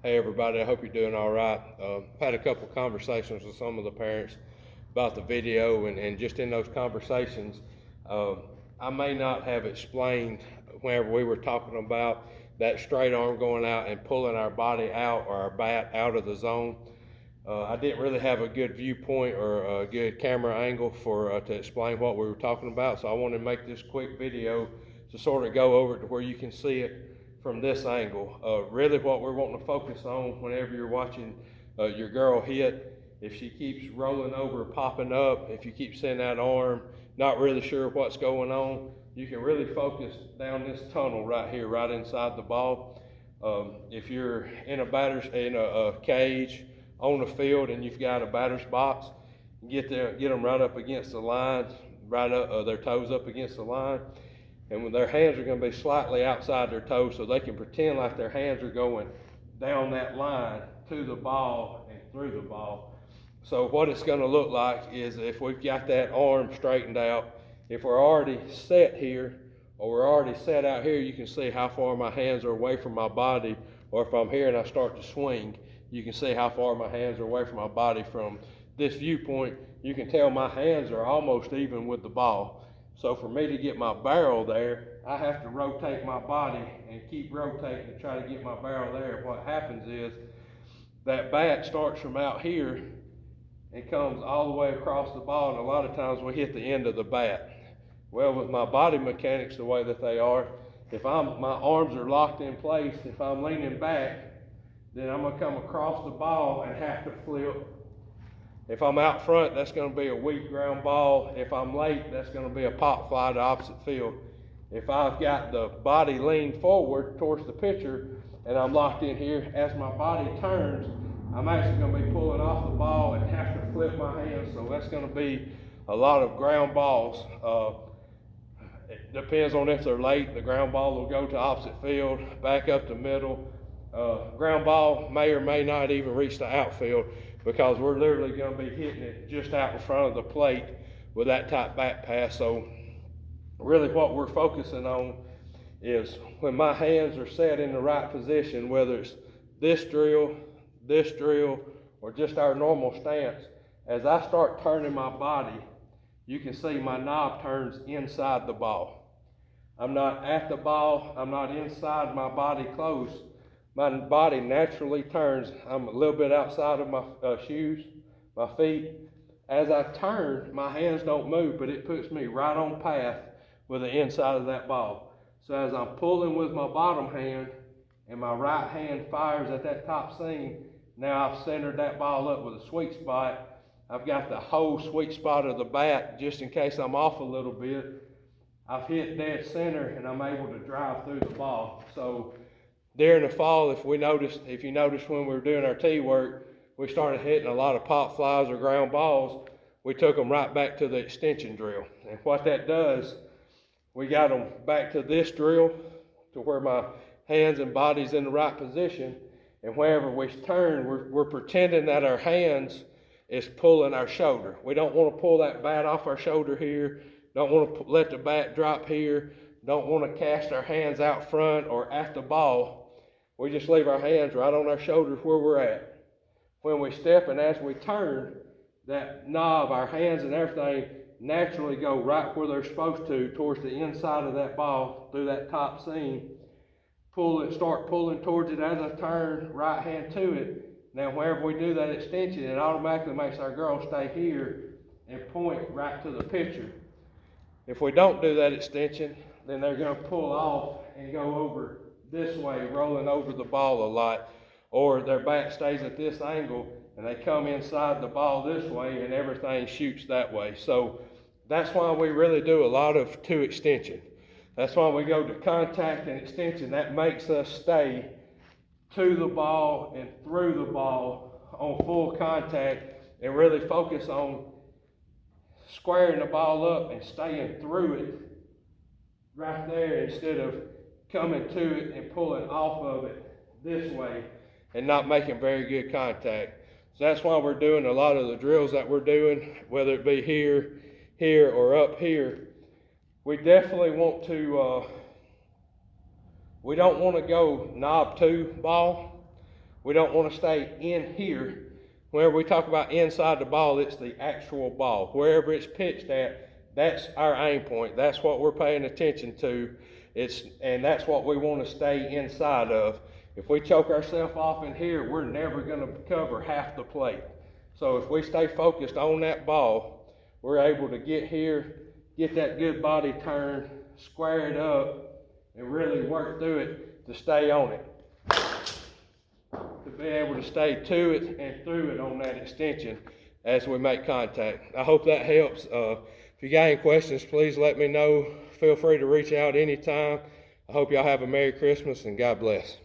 Hey everybody, I hope you're doing all right. I've had a couple conversations with some of the parents about the video, and just in those conversations, I may not have explained whenever we were talking about that straight arm going out and pulling our body out or our bat out of the zone. I didn't really have a good viewpoint or a good camera angle to explain what we were talking about, so I want to make this quick video to sort of go over it to where you can see it from this angle. Really what we're wanting to focus on whenever you're watching your girl hit, if she keeps rolling over, popping up, if you keep seeing that arm, not really sure what's going on, you can really focus down this tunnel right here, right inside the ball. If you're in a cage on the field and you've got a batter's box, get them right up against the line, right up their toes up against the line, and when their hands are going to be slightly outside their toes, so they can pretend like their hands are going down that line to the ball and through the ball. So what it's going to look like is if we've got that arm straightened out, if we're already set here or we're already set out here, you can see how far my hands are away from my body, or if I'm here and I start to swing, you can see how far my hands are away from my body. From this viewpoint, you can tell my hands are almost even with the ball. So for me to get my barrel there, I have to rotate my body and keep rotating to try to get my barrel there. What happens is that bat starts from out here and comes all the way across the ball, and a lot of times we hit the end of the bat. Well, with my body mechanics the way that they are, if my arms are locked in place, if I'm leaning back, then I'm going to come across the ball and have to flip. If I'm out front, that's going to be a weak ground ball. If I'm late, that's going to be a pop fly to opposite field. If I've got the body leaned forward towards the pitcher and I'm locked in here, as my body turns, I'm actually going to be pulling off the ball and have to flip my hands. So that's going to be a lot of ground balls. It depends on if they're late. The ground ball will go to opposite field, back up the middle. Ground ball may or may not even reach the outfield, because we're literally going to be hitting it just out in front of the plate with that type bat pass. So really what we're focusing on is when my hands are set in the right position, whether it's this drill, or just our normal stance, as I start turning my body, you can see my knob turns inside the ball. I'm not at the ball, I'm not inside my body close. My body naturally turns. I'm a little bit outside of my shoes, my feet. As I turn, my hands don't move, but it puts me right on path with the inside of that ball. So as I'm pulling with my bottom hand and my right hand fires at that top seam, now I've centered that ball up with a sweet spot. I've got the whole sweet spot of the bat just in case I'm off a little bit. I've hit dead center and I'm able to drive through the ball. So during the fall, if you notice when we were doing our tee work, we started hitting a lot of pop flies or ground balls. We took them right back to the extension drill. And what that does, we got them back to this drill to where my hands and body's in the right position. And wherever we turn, we're pretending that our hands is pulling our shoulder. We don't want to pull that bat off our shoulder here. Don't want to let the bat drop here. Don't want to cast our hands out front or at the ball. We just leave our hands right on our shoulders where we're at. When we step and as we turn, that knob, our hands and everything naturally go right where they're supposed to, towards the inside of that ball, through that top seam. Start pulling towards it as I turn, right hand to it. Now wherever we do that extension, it automatically makes our girl stay here and point right to the pitcher. If we don't do that extension, then they're going to pull off and go over this way, rolling over the ball a lot, or their bat stays at this angle and they come inside the ball this way and everything shoots that way. So that's why we really do a lot of two extension. That's why we go to contact and extension. That makes us stay to the ball and through the ball on full contact and really focus on squaring the ball up and staying through it right there, instead of coming to it and pulling off of it this way and not making very good contact. So that's why we're doing a lot of the drills that we're doing, whether it be here, or up here. We definitely want to, we don't want to go knob to ball. We don't want to stay in here. Whenever we talk about inside the ball, it's the actual ball. Wherever it's pitched at, that's our aim point. That's what we're paying attention to. And that's what we want to stay inside of. If we choke ourselves off in here, we're never going to cover half the plate. So if we stay focused on that ball, we're able to get here, get that good body turn, square it up, and really work through it to stay on it. To be able to stay to it and through it on that extension as we make contact. I hope that helps. If you got any questions, please let me know. Feel free to reach out anytime. I hope y'all have a Merry Christmas and God bless.